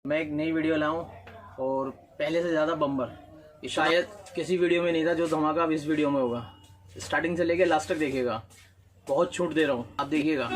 मैं एक नई वीडियो लाऊं और पहले से ज़्यादा बम्बर ये शायद किसी वीडियो में नहीं था जो धमाका अब इस वीडियो में होगा। स्टार्टिंग से लेके लास्ट तक देखिएगा। बहुत छूट दे रहा हूँ, आप देखिएगा।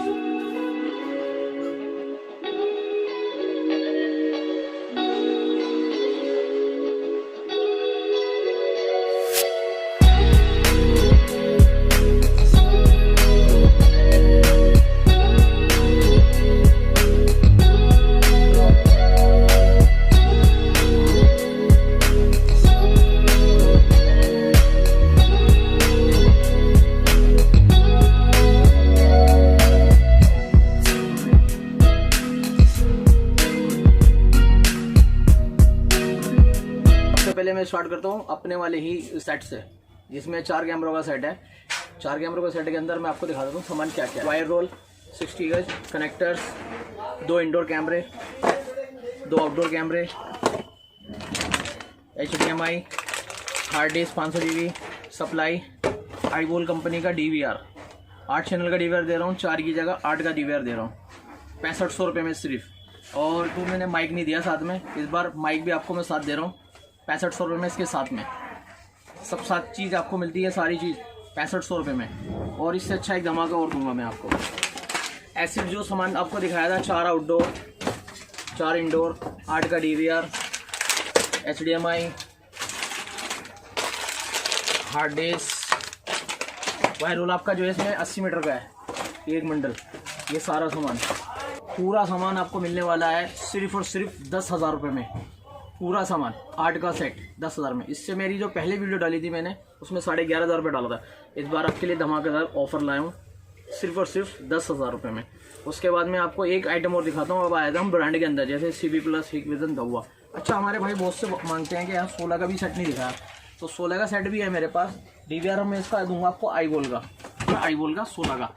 पहले मैं स्टार्ट करता हूँ अपने वाले ही सेट से, जिसमें 4 कैमरों का सेट है। 4 कैमरों का सेट के अंदर मैं आपको दिखा देता हूँ सामान क्या क्या। वायर रोल 60 गज, कनेक्टर्स, 2 इंडोर कैमरे, 2 आउटडोर कैमरे, HDMI, hard disk 500 GB, supply, iBoll company का DVR, 8 चैनल का DVR दे रहा हूँ, 4 की जगह 8 का DVR दे रहा हूँ, 6500 रुपये में सिर्फ। और तो मैंने माइक नहीं दिया साथ में, इस बार माइक भी आपको मैं साथ दे रहा हूँ 6500 रुपये में। इसके साथ में सब सात चीज़ आपको मिलती है, सारी चीज़ 6500 रुपये में। और इससे अच्छा एक धमाका और दूंगा मैं आपको। ऐसे जो सामान आपको दिखाया था, 4 आउटडोर, 4 इंडोर, 8 का DVR, HDMI, hard disk, wire roll आपका जो है इसमें 80 मीटर का है, 1 बंडल। ये सारा सामान, पूरा सामान आपको मिलने वाला है सिर्फ और सिर्फ 10,000 रुपये में। पूरा सामान 8 का सेट 10,000 में। इससे मेरी जो पहले वीडियो डाली थी मैंने, उसमें 11,500 रुपये डाला था। इस बार आपके लिए धमाकेदार ऑफर लाया हूँ सिर्फ और सिर्फ 10,000 रुपये में। उसके बाद मैं आपको एक आइटम और दिखाता हूँ। अब आया था हम ब्रांड के अंदर, जैसे CP+, हिकविजन, दवा। अच्छा, हमारे भाई बहुत से मांगते हैं कि यार 16 का भी सेट नहीं दिखाया, तो 16 का सेट भी है मेरे पास। DVR मैं इसका दूंगा आपको iBoll का 16 का,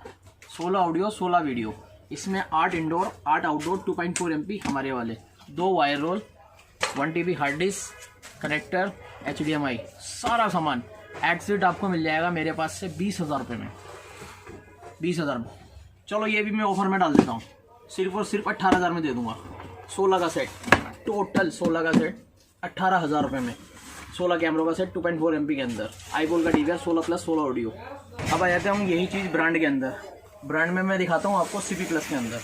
16 ऑडियो 16 वीडियो। इसमें 8 इंडोर 8 आउटडोर 2.4 MP हमारे वाले, 2 wire roll, 1 TB hard disk, connector, HDMI, सारा सामान एट सीट आपको मिल जाएगा मेरे पास से 20,000 रुपये में। 20,000 में। चलो ये भी मैं ऑफर में डाल देता हूँ, सिर्फ और सिर्फ 18,000 में दे दूंगा। 16 का सेट, टोटल 16 का सेट 18,000 रुपये में। 16 कैमरों का सेट 2.4 MP के अंदर, iBoll का DVR 16+16 ऑडियो। अब आ जाते हैं यही चीज़ ब्रांड के अंदर। ब्रांड में मैं दिखाता हूँ आपको CP+ के अंदर।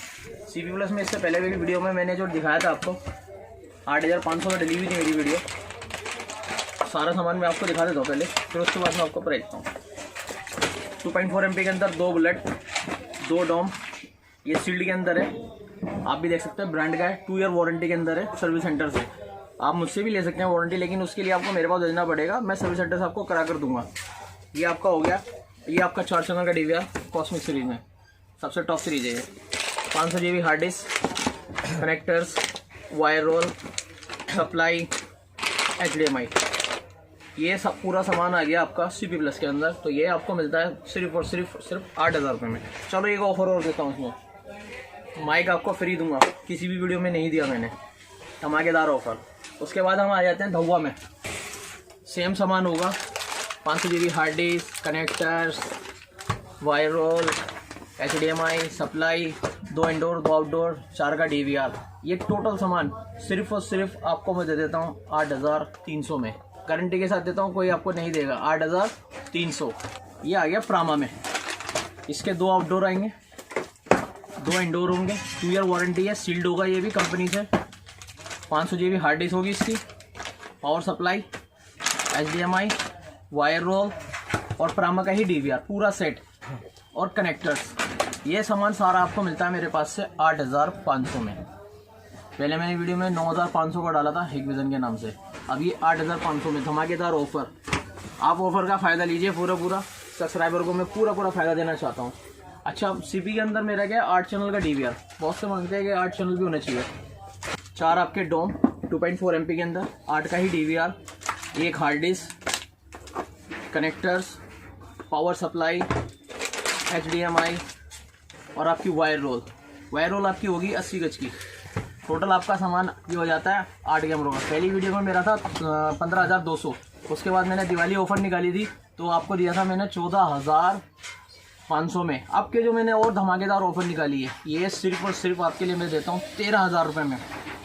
CP+ में इससे पहले वाली वीडियो में मैंने जो दिखाया था आपको, 8,500 में डली हुई थी मेरी वीडियो। सारा सामान मैं आपको दिखा देता हूँ पहले, फिर उसके बाद मैं आपको प्राइस दूँ। 2.4 MP के अंदर 2 बुलेट, 2 डॉम, ये सील्ड के अंदर है, आप भी देख सकते हैं। ब्रांड का है, 2 ईयर वारंटी के अंदर है सर्विस सेंटर से। आप मुझसे भी ले सकते हैं वारंटी, लेकिन उसके लिए आपको मेरे पास भेजना पड़ेगा, मैं सर्विस सेंटर से आपको करा कर दूंगा। ये आपका हो गया। ये आपका 4 चैनल का DVR कॉस्मिक सीरीज में सबसे टॉप सीरीज है। 500 GB hard disk, connectors, wire roll, supply, HDMI, ये सब पूरा सामान आ गया आपका CP+ के अंदर। तो ये आपको मिलता है सिर्फ और सिर्फ 8,000 रुपये में। चलो एक ऑफर और देता हूँ इसमें, माइक आपको फ्री दूंगा, किसी भी वीडियो में नहीं दिया मैंने, धमाकेदार ऑफर। उसके बाद हम आ जाते हैं धवा में। सेम सामान होगा, 500 GB hard disk, connectors, wire roll, HDMI, supply, 2 indoor 2 outdoor, 4 का DVR। ये टोटल सामान सिर्फ और सिर्फ आपको मैं दे देता हूँ 8,300 में। गारंटी के साथ देता हूँ, कोई आपको नहीं देगा। 8,300। ये आ गया प्रामा में। इसके 2 आउटडोर आएंगे, 2 इंडोर होंगे, 2 ईयर वारंटी है, सील्ड होगा ये भी कंपनी से। 500 GB हार्ड डिस्क होगी इसकी, power supply, HDMI, wire roll और प्रामा का ही DVR पूरा सेट और कनेक्टर्स। ये सामान सारा आपको मिलता है मेरे पास से 8,500 में। पहले मैंने वीडियो में 9,500 का डाला था हिकविजन के नाम से, अब ये 8,500 में धमाकेदार ऑफर। आप ऑफर का फ़ायदा लीजिए पूरा। सब्सक्राइबर को मैं पूरा फ़ायदा देना चाहता हूँ। अच्छा, CP के अंदर मेरा क्या 8 चैनल का DVR, बहुत से मांगते हैं कि 8 चैनल भी होने चाहिए। 4 आपके डोम 2.4 MP के अंदर, 8 का ही DVR, 1 hard disk, connectors, power supply, HDMI और आपकी वायर रोल आपकी होगी 80 गज की। टोटल आपका सामान ये हो जाता है 8 कैमरों का। पहली वीडियो में मेरा था 15,200, उसके बाद मैंने दिवाली ऑफर निकाली थी तो आपको दिया था मैंने 14,500 में। आपके जो मैंने और धमाकेदार ऑफर निकाली है, ये सिर्फ और सिर्फ आपके लिए मैं देता हूँ 13,000 रुपये में।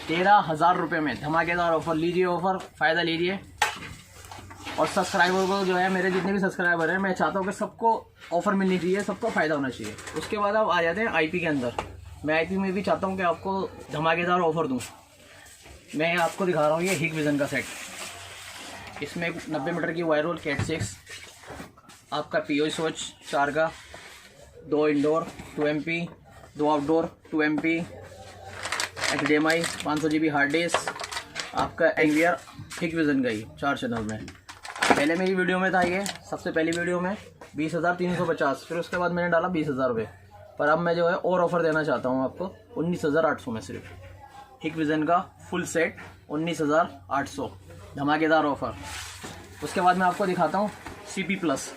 13,000 रुपये में धमाकेदार ऑफर। लीजिए ऑफर, फ़ायदा लीजिए। और सब्सक्राइबर को जो है, मेरे जितने भी सब्सक्राइबर हैं, मैं चाहता हूँ कि सबको ऑफ़र मिलनी चाहिए, सबको फ़ायदा होना चाहिए। उसके बाद आप आ जाते हैं आईपी के अंदर। मैं आईपी में भी चाहता हूँ कि आपको धमाकेदार ऑफ़र दूँ। मैं आपको दिखा रहा हूँ ये हिकविज़न का सेट। इसमें 90 मीटर की वायर रोल कैट 6, आपका पीओ स्विच 4 का, 2 indoor 2 MP, 2 outdoor 2 MP, HDMI 500 GB hard disc, आपका NVR हिकविज़न का ही 4 चैनल में। पहले मेरी वीडियो में था ये, सबसे पहली वीडियो में 20,350, फिर उसके बाद मैंने डाला 20,000 रुपये। पर अब मैं जो है और ऑफ़र देना चाहता हूँ आपको 19,800 में। सिर्फ हिकविज़न का फुल सेट 19,800, धमाकेदार ऑफ़र। उसके बाद मैं आपको दिखाता हूँ CP प्लस।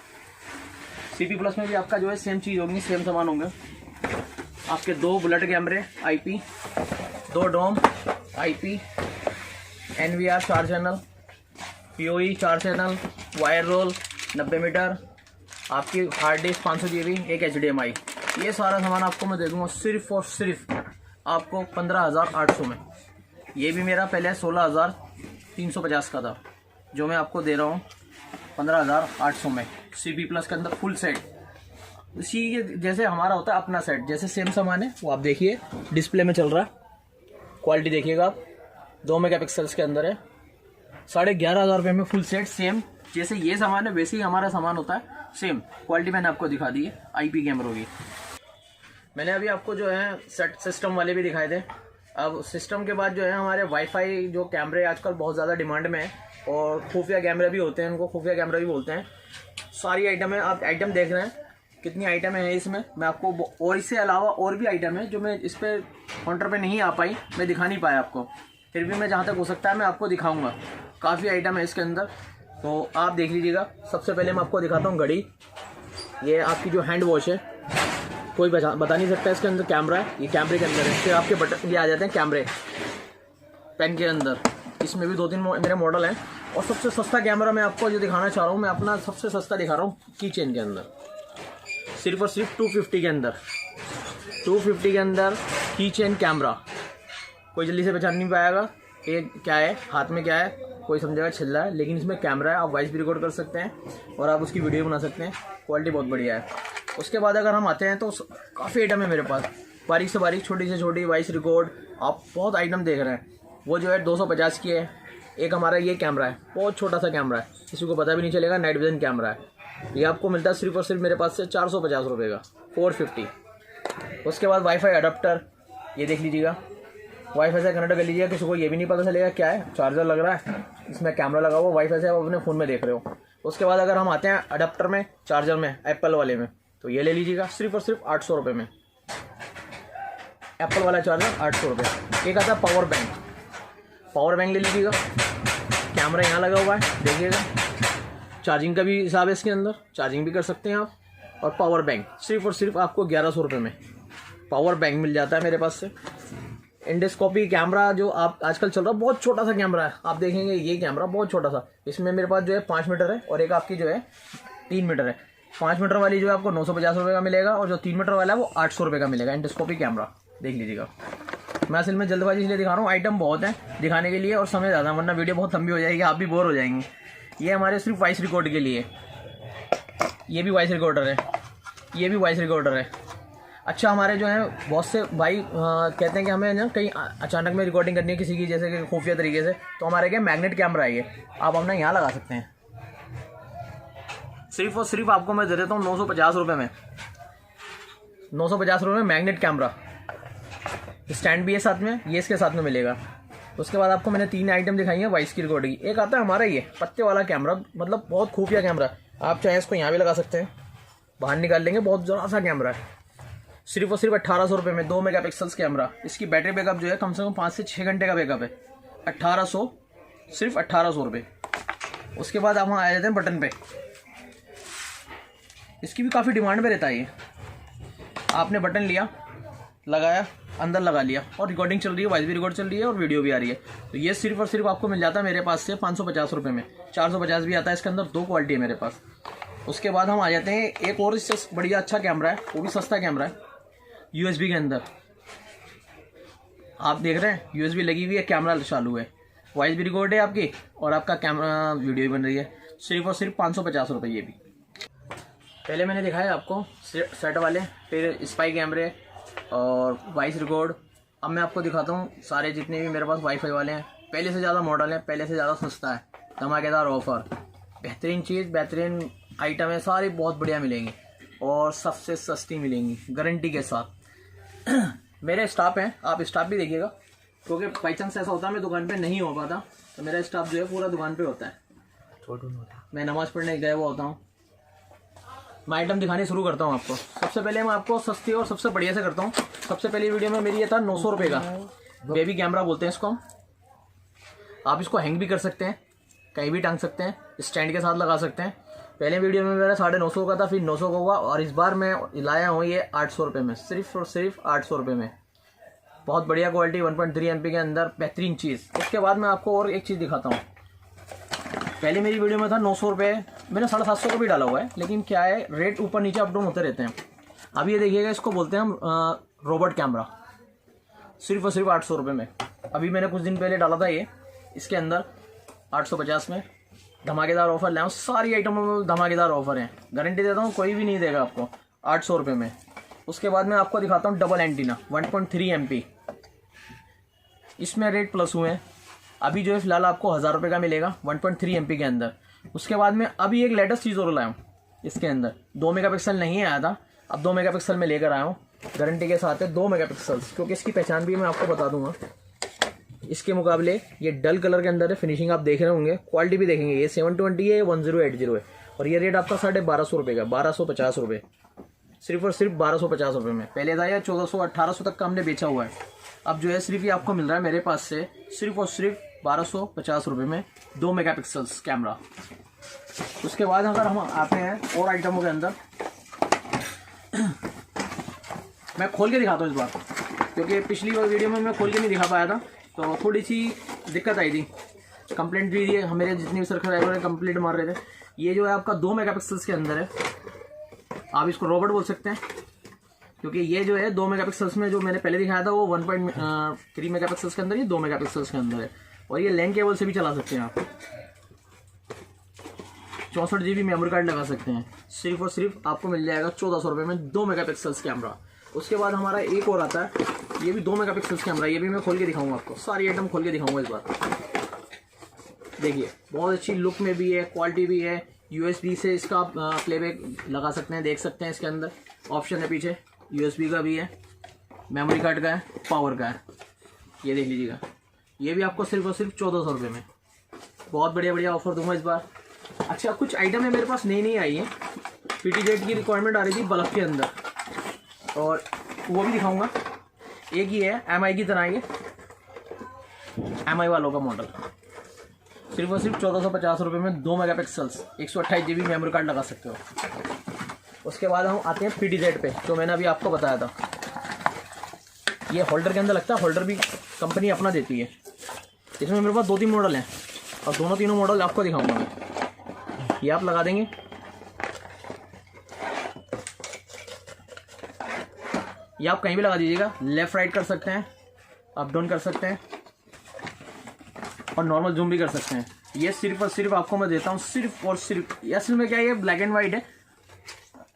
CP प्लस में भी आपका जो है सेम चीज़ होगी, सेम सामान होंगे। आपके 2 बुलेट कैमरे IP, 2 dome IP, NVR 4 channel, POE 4 channel, wire roll 90 meter, आपकी हार्ड डिस्क 500 GB, एक HDMI। ये सारा सामान आपको मैं दे दूँगा सिर्फ और सिर्फ आपको 15,800 में। ये भी मेरा पहले 16,350 का था, जो मैं आपको दे रहा हूँ 15,800 में। CP प्लस के अंदर फुल सेट, इसी के जैसे हमारा होता है अपना सेट, जैसे सेम सामान है वो आप देखिए डिस्प्ले में चल रहा है। क्वालिटी देखिएगा आप, 2 मेगापिक्सल्स के अंदर है। 11,500 रुपये में फुल सेट। सेम जैसे ये सामान है वैसे ही हमारा सामान होता है, सेम क्वालिटी मैंने आपको दिखा दी है IP कैमरों की। मैंने अभी आपको जो है सेट सिस्टम वाले भी दिखाए थे। अब सिस्टम के बाद जो है हमारे वाईफाई जो कैमरे आजकल बहुत ज़्यादा डिमांड में है, और खुफिया कैमरे भी होते हैं, उनको खुफिया कैमरा भी बोलते हैं। सारी आइटम है, आप आइटम देख रहे हैं कितनी आइटम है इसमें। मैं आपको और इससे अलावा और भी आइटम है जो मैं इस पर काउंटर पे नहीं आ पाई, मैं दिखा नहीं पाया आपको, फिर भी मैं जहाँ तक हो सकता है मैं आपको दिखाऊंगा। काफ़ी आइटम है इसके अंदर, तो आप देख लीजिएगा। सबसे पहले मैं आपको दिखाता हूँ घड़ी। ये आपकी जो हैंड वॉच है, कोई बता नहीं सकता इसके अंदर कैमरा है। ये कैमरे के अंदर है, फिर आपके बटन ये आ जाते हैं कैमरे पेन के अंदर। इसमें भी 2-3 मेरे मॉडल हैं। और सबसे सस्ता कैमरा मैं आपको जो दिखाना चाह रहा हूँ, मैं अपना सबसे सस्ता दिखा रहा हूँ की चेन के अंदर, सिर्फ और सिर्फ 250 के अंदर। 250 के अंदर की चेन कैमरा, कोई जल्दी से पहचान नहीं पाएगा ये क्या है, हाथ में क्या है, कोई समझेगा छिल्ला है, लेकिन इसमें कैमरा है। आप वॉइस भी रिकॉर्ड कर सकते हैं और आप उसकी वीडियो बना सकते हैं। क्वालिटी बहुत बढ़िया है। उसके बाद अगर हम आते हैं तो काफ़ी आइटम है मेरे पास, बारीक से बारीक, छोटी से छोटी वॉइस रिकॉर्ड। आप बहुत आइटम देख रहे हैं, वो जो है 250 की है। एक हमारा ये कैमरा है, बहुत छोटा सा कैमरा है, किसी को पता भी नहीं चलेगा, नाइट विजन कैमरा है। ये आपको मिलता है सिर्फ और सिर्फ मेरे पास से 450 रुपये का, 450। उसके बाद वाईफाई अडाप्टर, ये देख लीजिएगा, वाईफाई से कनेक्ट कर लीजिएगा। किसी को ये भी नहीं पता चलेगा क्या है, चार्जर लग रहा है, इसमें कैमरा लगा हुआ, वाईफाई से आप अपने फ़ोन में देख रहे हो। उसके बाद अगर हम आते हैं अडाप्टर में, चार्जर में, एप्पल वाले में, तो ये ले लीजिएगा सिर्फ और सिर्फ 800 रुपये में। एप्पल वाला चार्जर 800 रुपये। एक आता है पावर बैंक, पावर बैंक ले लीजिएगा। कैमरा यहाँ लगा हुआ है, देखिएगा। चार्जिंग का भी हिसाब है इसके अंदर, चार्जिंग भी कर सकते हैं आप। और पावर बैंक सिर्फ और सिर्फ आपको 1100 रुपये में पावर बैंक मिल जाता है मेरे पास से। इंडोस्कोपी कैमरा जो आप आजकल चल रहा है, बहुत छोटा सा कैमरा है, आप देखेंगे ये कैमरा बहुत छोटा सा। इसमें मेरे पास जो है 5 मीटर है और एक आपकी जो है 3 मीटर है। 5 मीटर वाली जो है आपको 950 रुपये का मिलेगा, और जो 3 मीटर वाला है वो 800 रुपये का मिलेगा। इंडोस्कोपी कैमरा देख लीजिएगा। मैं असल में जल्दबाजी इसलिए दिखा रहा हूँ, आइटम बहुत है दिखाने के लिए और समय ज़्यादा, वरना वीडियो बहुत लंबी हो जाएगी, आप भी बोर हो जाएंगे। ये हमारे सिर्फ वॉइस रिकॉर्ड के लिए, ये भी वॉइस रिकॉर्डर है, ये भी वॉइस रिकॉर्डर है। अच्छा, हमारे जो है बहुत से भाई कहते हैं कि हमें ना कहीं अचानक में रिकॉर्डिंग करनी है किसी की, जैसे कि खुफिया तरीके से, तो हमारे क्या मैग्नेट कैमरा है, ये आप अपना यहाँ लगा सकते हैं। सिर्फ और सिर्फ आपको मैं दे देता हूँ 950 रुपये में, 950 रुपये में मैग्नेट कैमरा। स्टैंड भी है साथ में, ये इसके साथ में मिलेगा। उसके बाद आपको मैंने 3 आइटम दिखाई है वॉइस की रिकॉर्डिंग। एक आता है हमारा ये पत्ते वाला कैमरा, मतलब बहुत खुफिया कैमरा। आप चाहे इसको यहाँ भी लगा सकते हैं, बाहर निकाल लेंगे, बहुत ज़रा सा कैमरा है। सिर्फ और सिर्फ 1800 रुपये में 2 मेगापिक्सल्स कैमरा। इसकी बैटरी बैकअप जो है कम से कम 5 से 6 घंटे का बैकअप है। 1800, सिर्फ 1800 रुपये। उसके बाद हम आ जाते हैं बटन पे। इसकी भी काफ़ी डिमांड में रहता है ये। आपने बटन लिया, लगाया, अंदर लगा लिया और रिकॉर्डिंग चल रही है, वॉइस भी रिकॉर्ड चल रही है और वीडियो भी आ रही है। तो ये सिर्फ और सिर्फ आपको मिल जाता है मेरे पास से 550 रुपये में। 450 भी आता है इसके अंदर, 2 क्वालिटी है मेरे पास। उसके बाद हम आ जाते हैं एक और इससे बढ़िया अच्छा कैमरा है, वो भी सस्ता कैमरा है, USB के अंदर। आप देख रहे हैं USB लगी हुई है, कैमरा चालू है, वॉइस भी रिकॉर्ड है आपकी और आपका कैमरा वीडियो भी बन रही है। सिर्फ और सिर्फ 550 रुपये। ये भी पहले मैंने दिखाया आपको सेट वाले, फिर स्पाई कैमरे और वॉइस रिकॉर्ड। अब मैं आपको दिखाता हूँ सारे जितने भी मेरे पास वाईफाई वाले हैं। पहले से ज़्यादा मॉडल है, पहले से ज़्यादा सस्ता है, धमाकेदार ऑफर, बेहतरीन चीज़, बेहतरीन आइटम है, सारी बहुत बढ़िया मिलेंगी और सबसे सस्ती मिलेंगी गारंटी के साथ। मेरे स्टाफ हैं, आप स्टाफ भी देखिएगा, क्योंकि बाई चांस ऐसा होता है मैं दुकान पे नहीं हो पाता, तो मेरा स्टाफ जो है पूरा दुकान पे होता है। मैं नमाज़ पढ़ने गया हुआ होता हूँ। मैं आइटम दिखाने शुरू करता हूँ आपको। सबसे पहले मैं आपको सस्ती और सबसे बढ़िया से करता हूँ। सबसे पहली वीडियो में मेरी ये था 900 रुपये का बेबी कैमरा बोलते हैं इसको हम। आप इसको हैंग भी कर सकते हैं, कहीं भी टांग सकते हैं, स्टैंड के साथ लगा सकते हैं। पहले वीडियो में मेरा 950 का था, फिर 900 का हुआ और इस बार मैं लाया हूँ ये 800 रुपये में, सिर्फ और सिर्फ 800 रुपये में। बहुत बढ़िया क्वालिटी, 1.3 MP के अंदर बेहतरीन चीज़। उसके बाद मैं आपको और एक चीज़ दिखाता हूँ। पहले मेरी वीडियो में था 900 रुपये, मैंने 750 का भी डाला हुआ है, लेकिन क्या है रेट ऊपर नीचे अप डाउन होते रहते हैं। अब ये देखिएगा, इसको बोलते हैं हम रोबोट कैमरा, सिर्फ और सिर्फ 800 रुपये में। अभी मैंने कुछ दिन पहले डाला था ये, इसके अंदर 850 में धमाकेदार ऑफर लाया हूँ। सारी आइटमों में धमाकेदार ऑफर हैं, गारंटी देता हूँ, कोई भी नहीं देगा आपको 800 रुपये में। उसके बाद मैं आपको दिखाता हूँ डबल एंटीना 1.3 MP। इसमें रेट प्लस हुए हैं। अभी जो है फिलहाल आपको 1000 रुपये का मिलेगा 1.3 MP के अंदर। उसके बाद में अभी एक लेटेस्ट चीज़ और लाया हूँ, इसके अंदर 2 मेगापिक्सल नहीं आया था, अब 2 मेगापिक्सल में लेकर आया हूँ, गारंटी के साथ है 2 मेगापिक्सल्स, क्योंकि इसकी पहचान भी मैं आपको बता दूंगा। इसके मुकाबले ये डल कलर के अंदर है, फिनिशिंग आप देख रहे होंगे, क्वालिटी भी देखेंगे। ये 720 है, 1080 है और ये रेट आपका 1250 रुपये का, 1250 रुपये, सिर्फ और सिर्फ 1250 रुपये में। पहले था ये 1400 1800 तक का हमने बेचा हुआ है। अब जो है सिर्फ ये आपको मिल रहा है मेरे पास से सिर्फ और सिर्फ 1250 रुपये में 2 मेगापिक्सल्स कैमरा। उसके बाद अगर हम आते हैं और आइटमों के अंदर, मैं खोल के दिखाता हूँ इस बार, क्योंकि पिछली वीडियो में मैं खोल के नहीं दिखा पाया था, तो थोड़ी सी दिक्कत आई थी। कंप्लेंट भी है, मेरे जितने भी सब्सक्राइबर हैं कंप्लेंट मार रहे थे। ये जो है आपका 2 मेगापिक्सल्स के अंदर है, आप इसको रोबोट बोल सकते हैं, क्योंकि ये जो है 2 मेगापिक्सल्स में जो मैंने पहले दिखाया था वो 1.3 मेगापिक्सल्स के अंदर, ये 2 मेगापिक्सल्स के अंदर है। और ये लैन केबल से भी चला सकते हैं आप, 64 GB मेमोरी कार्ड लगा सकते हैं। सिर्फ और सिर्फ आपको मिल जाएगा 1400 रुपये में 2 मेगापिक्सल्स कैमरा। उसके बाद हमारा एक और आता है, ये भी 2 मेगापिक्सल्स कैमरा, ये भी मैं खोल के दिखाऊंगा आपको, सारी आइटम खोल के दिखाऊंगा इस बार। देखिए बहुत अच्छी लुक में भी है, क्वालिटी भी है। USB से इसका प्लेबैक लगा सकते हैं, देख सकते हैं। इसके अंदर ऑप्शन है, पीछे USB का भी है, मेमोरी कार्ड का है, पावर का है। ये देख लीजिएगा, ये भी आपको सिर्फ और सिर्फ 1400 रुपये में। बहुत बढ़िया बढ़िया ऑफर दूंगा इस बार। अच्छा, कुछ आइटम है मेरे पास नई आई है, PTZ की रिक्वायरमेंट आ रही थी बल्ब के अंदर, और वो भी दिखाऊंगा। एक ही है MI की तरह, ये MI वालों का मॉडल, सिर्फ और सिर्फ 1450 रुपये में 2 मेगापिक्सल्स 128 GB मेमोरी कार्ड लगा सकते हो। उसके बाद हम आते हैं PTZ पे, जो मैंने अभी आपको बताया था। ये होल्डर के अंदर लगता है, होल्डर भी कंपनी अपना देती है। इसमें मेरे पास 2-3 मॉडल हैं और दोनों तीनों मॉडल आपको दिखाऊंगा मैं। ये आप लगा देंगे, ये आप कहीं भी लगा दीजिएगा, लेफ्ट राइट कर सकते हैं, अप डाउन कर सकते हैं और नॉर्मल जूम भी कर सकते हैं। ये सिर्फ और सिर्फ आपको मैं देता हूँ सिर्फ और सिर्फ, असल में क्या है, ये ब्लैक एंड वाइट है,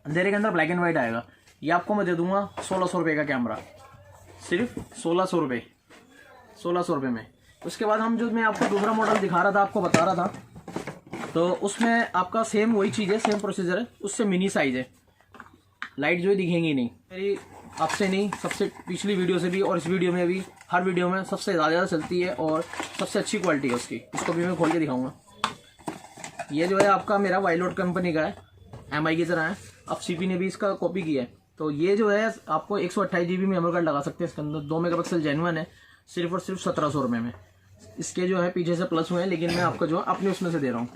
अंधेरे के अंदर ब्लैक एंड वाइट आएगा। ये आपको मैं दे दूंगा 1600 रुपये का कैमरा, सिर्फ 1600 रुपये, 1600 रुपये में। उसके बाद हम जो मैं आपको दूसरा मॉडल दिखा रहा था, आपको बता रहा था, तो उसमें आपका सेम वही चीज़ है, सेम प्रोसीजर है, उससे मिनी साइज़ है। लाइट जो है दिखेंगी नहीं, मेरी आपसे नहीं, सबसे पिछली वीडियो से भी और इस वीडियो में भी, हर वीडियो में सबसे ज़्यादा चलती है और सबसे अच्छी क्वालिटी है उसकी। इसको भी मैं खोल के दिखाऊंगा। ये जो है आपका मेरा वाइलोड कंपनी का है, MI की तरह है। अब CP ने भी इसका कॉपी किया है। तो ये जो है आपको 128 GB मेमोरी कार्ड लगा सकते हैं इसके अंदर, 2 मेगापिक्सल जेन्युइन है, सिर्फ और सिर्फ 1700 रुपये में। इसके जो है पीछे से प्लस हुए हैं, लेकिन मैं आपको जो है अपने उसमें से दे रहा हूँ।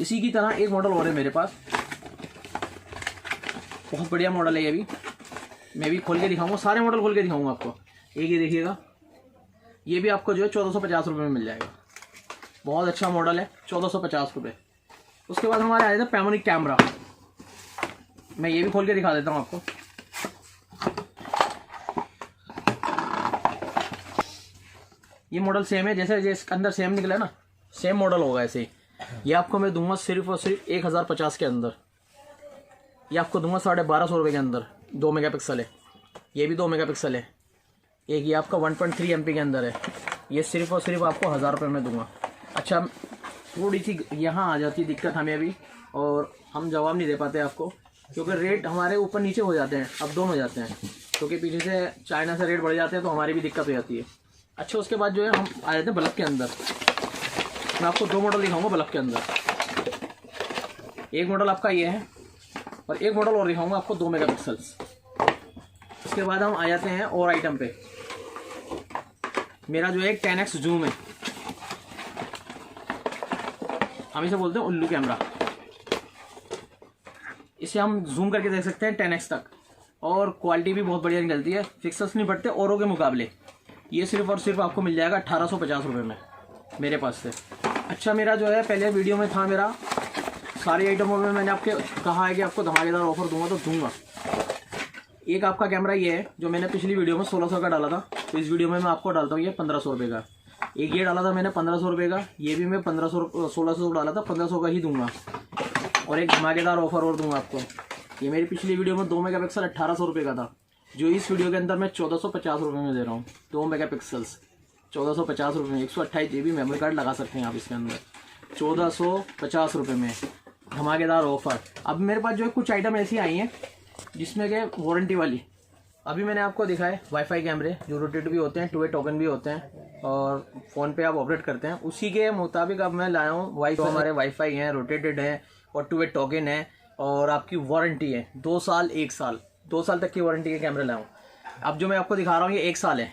इसी की तरह एक मॉडल और है मेरे पास, बहुत बढ़िया मॉडल है। ये भी मैं भी खोल के दिखाऊंगा, सारे मॉडल खोल के दिखाऊंगा आपको। एक ये देखिएगा, ये भी आपको जो है 1450 रुपये में मिल जाएगा। बहुत अच्छा मॉडल है, 1450 रुपये। उसके बाद हमारे आया था पैनोरामिक कैमरा, मैं ये भी खोल के दिखा देता हूँ आपको। ये मॉडल सेम है, जैसे इसके अंदर सेम निकला ना, सेम मॉडल होगा ऐसे ही। ये आपको मैं दूंगा सिर्फ और सिर्फ 1050 के अंदर। ये आपको दूंगा 1250 रुपये के अंदर। 2 मेगापिक्सल है, ये भी 2 मेगापिक्सल है। एक ये आपका 1.3 MP के अंदर है, ये सिर्फ और सिर्फ आपको 1000 रुपये में दूंगा। अच्छा, थोड़ी सी यहाँ आ जाती है दिक्कत हमें अभी, और हम जवाब नहीं दे पाते आपको, क्योंकि रेट हमारे ऊपर नीचे हो जाते हैं, अप डाउन हो जाते हैं, क्योंकि पीछे से चाइना से रेट बढ़ जाते हैं तो हमारी भी दिक्कत हो जाती है। अच्छा, उसके बाद जो है हम आ जाते हैं बल्ब के अंदर। मैं आपको 2 मॉडल दिखाऊंगा बल्ब के अंदर। एक मॉडल आपका ये है, और एक मॉडल और दिखाऊंगा आपको 2 मेगापिक्सल्स। उसके बाद हम आ जाते हैं और आइटम पे। मेरा जो है 10x जूम है, हम इसे बोलते हैं उल्लू कैमरा। इसे हम जूम करके देख सकते हैं 10x तक, और क्वालिटी भी बहुत बढ़िया निकलती है, पिक्सल्स नहीं बढ़ते औरों के मुकाबले। ये सिर्फ और सिर्फ आपको मिल जाएगा 1850 रुपये में मेरे पास से। अच्छा, मेरा जो है पहले वीडियो में था, मेरा सारी आइटमों में मैंने आपके कहा है कि आपको धमाकेदार ऑफर दूंगा, तो दूंगा। एक आपका कैमरा ये है जो मैंने पिछली वीडियो में 1600 का डाला था, तो इस वीडियो में मैं आपको डालता हूँ ये 1500 रुपये का। एक ये डाला था मैंने 1500 रुपये का, ये भी मैं 1600 डाला था, 1500 का ही दूंगा। और एक धमाकेदार ऑफर और दूंगा आपको। ये मेरी पिछली वीडियो में 2 मेगापिक्सल 1800 रुपये का था, जो इस वीडियो के अंदर मैं 1450 रुपये में दे रहा हूँ। 2 मेगापिक्सल्स 1450 रुपये में, 128 GB मेमोरी कार्ड लगा सकते हैं आप इसके अंदर, 1450 रुपये में धमाकेदार ऑफर। अब मेरे पास जो है कुछ आइटम ऐसी आई हैं जिसमें के वारंटी वाली। अभी मैंने आपको दिखाए वाईफाई कैमरे जो रोटेट भी होते हैं, 2 वे टोकन भी होते हैं, और फ़ोन पे आप ऑपरेट करते हैं, उसी के मुताबिक अब मैं लाया हूँ वाईफाई। हमारे वाईफाई हैं, रोटेटेड हैं, और 2 वे टोकन है, और आपकी वारंटी है 2 साल 1 साल 2 साल तक की वारंटी के कैमरे लाया हूँ। अब जो मैं आपको दिखा रहा हूँ ये 1 साल है,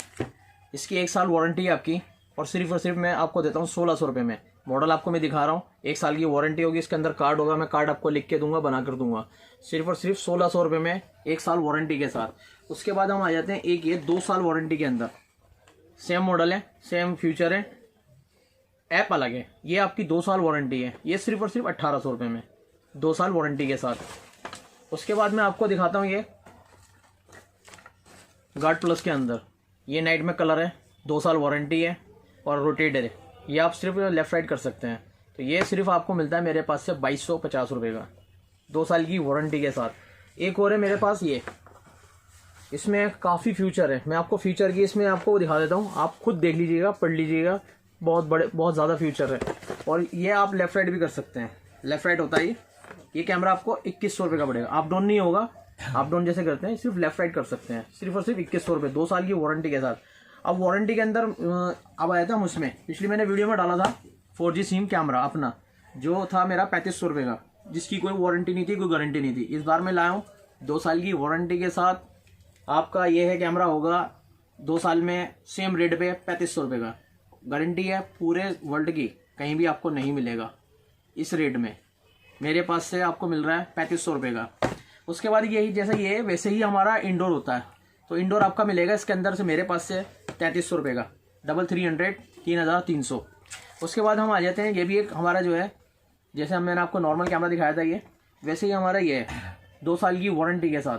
इसकी 1 साल वारंटी है आपकी, और सिर्फ मैं आपको देता हूँ 1600 रुपये में। मॉडल आपको मैं दिखा रहा हूँ, 1 साल की वारंटी होगी, इसके अंदर कार्ड होगा, मैं कार्ड आपको लिख के दूंगा, बना कर दूंगा। सिर्फ और सिर्फ 1600 रुपये में 1 साल वारंटी के साथ। उसके बाद हम आ जाते हैं एक ये 2 साल वारंटी के अंदर, सेम मॉडल है, सेम फीचर है, ऐप अलग है। ये आपकी 2 साल वारंटी है, ये सिर्फ और सिर्फ 1800 रुपये में 2 साल वारंटी के साथ। उसके बाद मैं आपको दिखाता हूँ ये गार्ड प्लस के अंदर, ये नाइट में कलर है, 2 साल वारंटी है, और रोटेटर है। ये आप सिर्फ लेफ्ट राइट कर सकते हैं, तो ये सिर्फ आपको मिलता है मेरे पास से 2250 रुपये का, 2 साल की वारंटी के साथ। एक और है मेरे पास ये, इसमें काफ़ी फीचर है, मैं आपको फीचर की इसमें आपको दिखा देता हूँ, आप खुद देख लीजिएगा, पढ़ लीजिएगा, बहुत ज़्यादा फीचर है। और ये आप लेफ्ट राइट भी कर सकते हैं, लेफ्ट राइट होता है ये कैमरा आपको 2100 रुपये का पड़ेगा। अप डाउन नहीं होगा, अप डाउन जैसे करते हैं, सिर्फ लेफ्ट राइट कर सकते हैं, सिर्फ और सिर्फ 2100 रुपये 2 साल की वारंटी के साथ। अब वारंटी के अंदर अब आया था उसमें, पिछली मैंने वीडियो में डाला था 4G सिम कैमरा अपना, जो था मेरा 3500 रुपये का, जिसकी कोई वारंटी नहीं थी, कोई गारंटी नहीं थी। इस बार मैं लाया हूँ 2 साल की वारंटी के साथ, आपका ये है कैमरा होगा 2 साल में सेम रेट पे 3500 रुपये का, गारंटी है पूरे वर्ल्ड की, कहीं भी आपको नहीं मिलेगा इस रेट में, मेरे पास से आपको मिल रहा है 3500 रुपये का। उसके बाद यही जैसे ये वैसे ही हमारा इंडोर होता है, तो इंडोर आपका मिलेगा इसके अंदर से मेरे पास से 3300 रुपये का, 300 3300। उसके बाद हम आ जाते हैं, ये भी एक हमारा जो है, जैसे मैंने आपको नॉर्मल कैमरा दिखाया था ये, वैसे ही हमारा ये है 2 साल की वारंटी के साथ,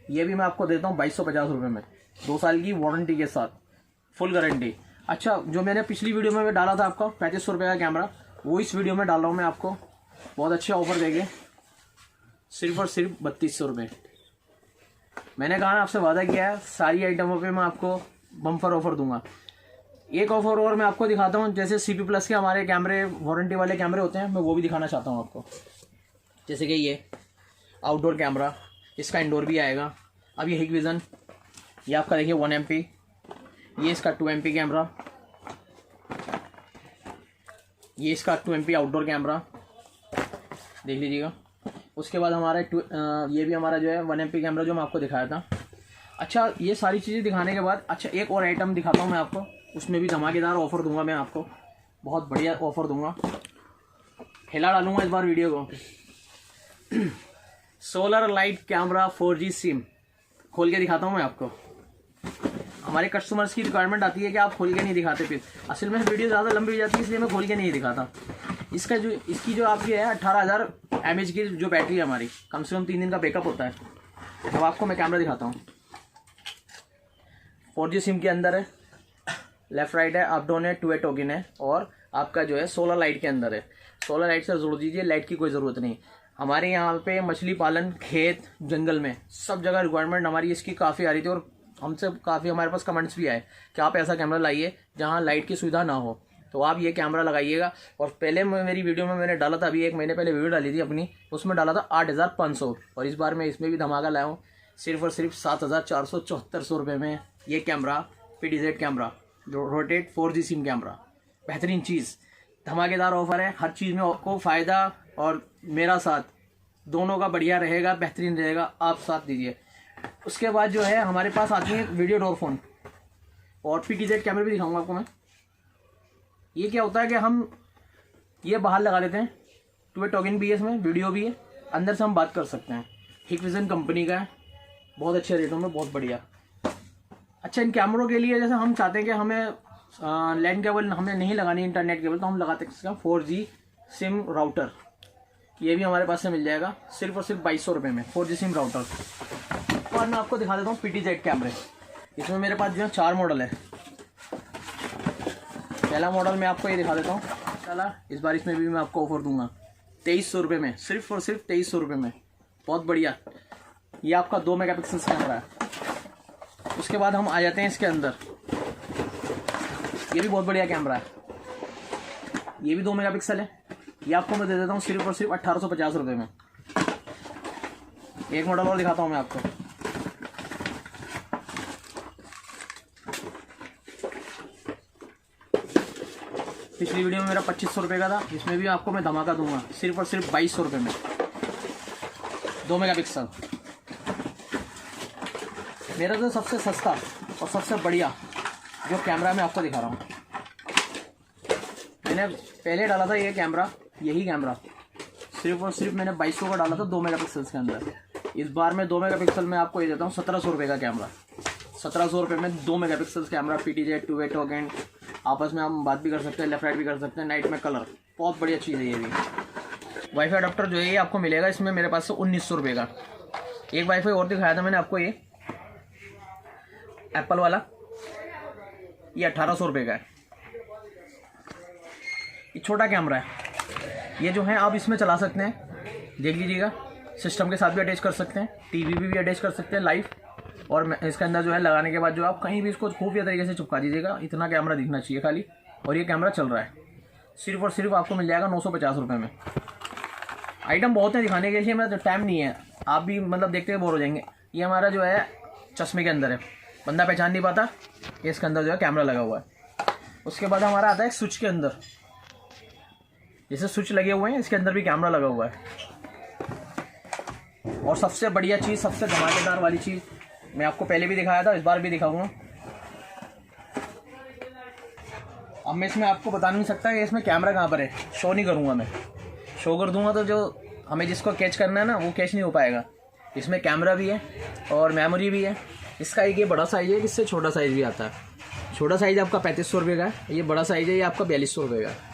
ये भी मैं आपको देता हूँ 2250 रुपये में, 2 साल की वारंटी के साथ, फुल गारंटी। अच्छा, जो मैंने पिछली वीडियो में डाला था आपको 3500 रुपये का कैमरा, वो इस वीडियो में डाल रहा हूँ मैं आपको, बहुत अच्छे ऑफर देंगे, सिर्फ और सिर्फ 3200 रुपये। मैंने कहा आपसे वादा किया है, सारी आइटमों पे मैं आपको बम्पर ऑफर दूंगा। एक ऑफर और मैं आपको दिखाता हूँ, जैसे CP प्लस के हमारे कैमरे वारंटी वाले कैमरे होते हैं, मैं वो भी दिखाना चाहता हूँ आपको। जैसे कि ये आउटडोर कैमरा, इसका इंडोर भी आएगा। अब ये हिगविजन, ये आपका देखिए 1 MP, ये इसका 2 MP कैमरा, ये इसका 2 MP आउटडोर कैमरा, देख लीजिएगा। उसके बाद हमारा ये भी हमारा जो है 1 MP कैमरा जो मैं आपको दिखाया था। अच्छा, ये सारी चीज़ें दिखाने के बाद अच्छा एक और आइटम दिखाता हूँ मैं आपको, उसमें भी धमाकेदार ऑफर दूंगा मैं आपको, बहुत बढ़िया ऑफर दूंगा, हिला डालूंगा इस बार वीडियो को। Solar light camera 4G SIM खोल के दिखाता हूँ मैं आपको। हमारे कस्टमर्स की रिक्वायरमेंट आती है कि आप खोल के नहीं दिखाते, फिर असल में वीडियो ज़्यादा लंबी हो जाती है, इसलिए मैं खोल के नहीं दिखाता। इसकी जो आपकी है 18000 mAh की जो बैटरी है हमारी, कम से कम 3 दिन का बैकअप होता है। अब आपको मैं कैमरा दिखाता हूँ, 4G सिम के अंदर है, लेफ्ट राइट है, अप डाउन है, 2 वे टोकन है, और आपका जो है सोलर लाइट के अंदर है। सोलर लाइट से जोड़ दीजिए, लाइट की कोई ज़रूरत नहीं। हमारे यहाँ पे मछली पालन, खेत, जंगल में सब जगह रिक्वायरमेंट हमारी इसकी काफ़ी आ रही थी, और हमसे काफ़ी हमारे पास कमेंट्स भी आए कि आप ऐसा कैमरा लाइए जहाँ लाइट की सुविधा ना हो, तो आप ये कैमरा लगाइएगा। और पहले मेरी वीडियो में मैंने डाला था, अभी 1 महीने पहले वीडियो डाली थी अपनी, उसमें डाला था 8,500, और इस बार मैं इसमें भी धमाका लाया हूँ सिर्फ और सिर्फ 7,474 रुपये में। ये camera PTZ camera rotate 4G SIM camera, बेहतरीन चीज़, धमाकेदार ऑफर है। हर चीज़ में आपको फ़ायदा और मेरा साथ दोनों का बढ़िया रहेगा, बेहतरीन रहेगा, आप साथ दीजिए। उसके बाद जो है हमारे पास आती है वीडियो डोर फोन, और PTZ कैमरे भी दिखाऊंगा आपको मैं। ये क्या होता है कि हम ये बाहर लगा देते हैं, 2 वे टोकन भी है इसमें, वीडियो भी है, अंदर से हम बात कर सकते हैं। हिकविजन कंपनी का है, बहुत अच्छे रेटों में, बहुत बढ़िया। अच्छा, इन कैमरों के लिए जैसे हम चाहते हैं कि हमें लैंड केबल हमें नहीं लगानी, इंटरनेट केबल, तो हम लगाते हैं 4G सिम राउटर। ये भी हमारे पास से मिल जाएगा सिर्फ और सिर्फ 2200 रुपये में, 4G सिम राउटर। और मैं आपको दिखा देता हूँ PTZ कैमरे। इसमें मेरे पास जो है 4 मॉडल है। पहला मॉडल मैं आपको ये दिखा देता हूँ, चला इस बार इसमें भी मैं आपको ऑफर दूंगा 2300 रुपये में, सिर्फ और सिर्फ 2300 रुपये में, बहुत बढ़िया। ये आपका 2 मेगापिक्सल कैमरा है। उसके बाद हम आ जाते हैं इसके अंदर, ये भी बहुत बढ़िया कैमरा है, ये भी 2 मेगापिक्सल है। ये आपको मैं दे देता हूँ सिर्फ और सिर्फ 1850 रुपये में। एक मॉडल और दिखाता हूँ मैं आपको, पिछली वीडियो में मेरा 2500 रुपये का था, इसमें भी आपको मैं धमाका दूंगा सिर्फ और सिर्फ 2200 रुपये में, 2 मेगापिक्सल। मेरा तो सबसे सस्ता और सबसे बढ़िया जो कैमरा मैं आपको दिखा रहा हूँ, मैंने पहले डाला था ये कैमरा, यही कैमरा सिर्फ और सिर्फ मैंने 2200 का डाला था 2 मेगापिक्सल के अंदर। इस बार मैं 2 मेगापिक्सल में आपको ये देता हूँ 1700 रुपये का कैमरा, 1700 रुपये में 2 मेगापिक्सल कैमरा, PTZ 2 वे टोकन, आपस में हम बात भी कर सकते हैं, लेफ्ट राइट भी कर सकते हैं, नाइट में कलर, बहुत बढ़िया चीज़ है ये भी। वाईफाई अडाप्टर जो है ये आपको मिलेगा इसमें मेरे पास से 1900 रुपये का। एक वाईफाई और दिखाया था मैंने आपको, ये एप्पल वाला, ये 1800 रुपये का है। ये छोटा कैमरा है, ये जो है आप इसमें चला सकते हैं, देख लीजिएगा, सिस्टम के साथ भी अटैच कर सकते हैं, टीवी भी अटैच कर सकते हैं लाइव। और इसके अंदर जो है लगाने के बाद जो आप कहीं भी इसको खुफिया तरीके से चिपका दीजिएगा, इतना कैमरा दिखना चाहिए खाली, और ये कैमरा चल रहा है। सिर्फ और सिर्फ आपको मिल जाएगा 950 रुपये में। आइटम बहुत है दिखाने के लिए, मेरा टाइम नहीं है, आप भी मतलब देखते हुए बोर हो जाएंगे। ये हमारा जो है चश्मे के अंदर है, बंदा पहचान नहीं पाता, ये इसके अंदर जो है कैमरा लगा हुआ है। उसके बाद हमारा आता है स्विच के अंदर, जैसे स्विच लगे हुए हैं इसके अंदर भी कैमरा लगा हुआ है। और सबसे बढ़िया चीज़, सबसे धमाकेदार वाली चीज़ मैं आपको पहले भी दिखाया था, इस बार भी दिखाऊंगा। अब मैं इसमें आपको बता नहीं सकता कि इसमें कैमरा कहाँ पर है, शो नहीं करूँगा मैं, शो कर दूंगा तो जो हमें जिसको कैच करना है ना वो कैच नहीं हो पाएगा। इसमें कैमरा भी है और मेमोरी भी है। इसका एक ये बड़ा साइज़ है, इससे छोटा साइज़ भी आता है। छोटा साइज़ आपका 3500 रुपये का है, ये बड़ा साइज़ है, ये आपका 4200 रुपये का है।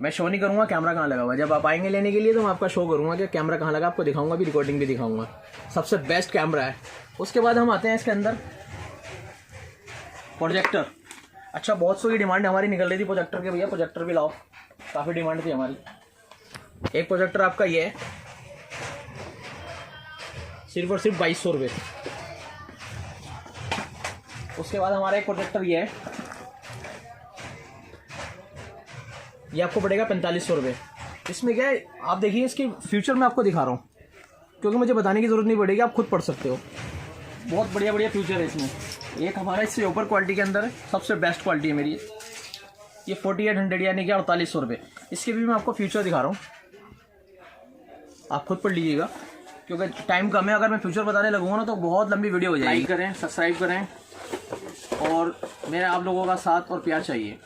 मैं शो नहीं करूँगा कैमरा कहाँ लगा हुआ है, जब आप आएंगे लेने के लिए तो मैं आपका शो करूँगा कि कैमरा कहाँ लगा, आपको दिखाऊंगा भी, रिकॉर्डिंग भी दिखाऊंगा। सबसे बेस्ट कैमरा है। उसके बाद हम आते हैं इसके अंदर प्रोजेक्टर। अच्छा, बहुत सौ की डिमांड हमारी निकल रही थी प्रोजेक्टर के, भैया प्रोजेक्टर भी लाओ, काफ़ी डिमांड थी हमारी। एक प्रोजेक्टर आपका ये है, सिर्फ और सिर्फ 2200 रुपये। उसके बाद हमारा एक प्रोजेक्टर ये है, ये आपको पड़ेगा 4500 रुपये। इसमें क्या है, आप देखिए इसकी फ्यूचर में आपको दिखा रहा हूँ, क्योंकि मुझे बताने की ज़रूरत नहीं पड़ेगी, आप खुद पढ़ सकते हो। बहुत बढ़िया बढ़िया फ्यूचर है इसमें। एक हमारा इससे ऊपर क्वालिटी के अंदर है, सबसे बेस्ट क्वालिटी है मेरी, ये 4800 यानी कि 4800 रुपये। इसके भी मैं आपको फ्यूचर दिखा रहा हूँ, आप खुद पढ़ लीजिएगा, क्योंकि टाइम कम है। अगर मैं फ्यूचर बताने लगूंगा ना तो बहुत लंबी वीडियो हो जाएगी। लाइक करें, सब्सक्राइब करें, और मेरे आप लोगों का साथ और प्यार चाहिए।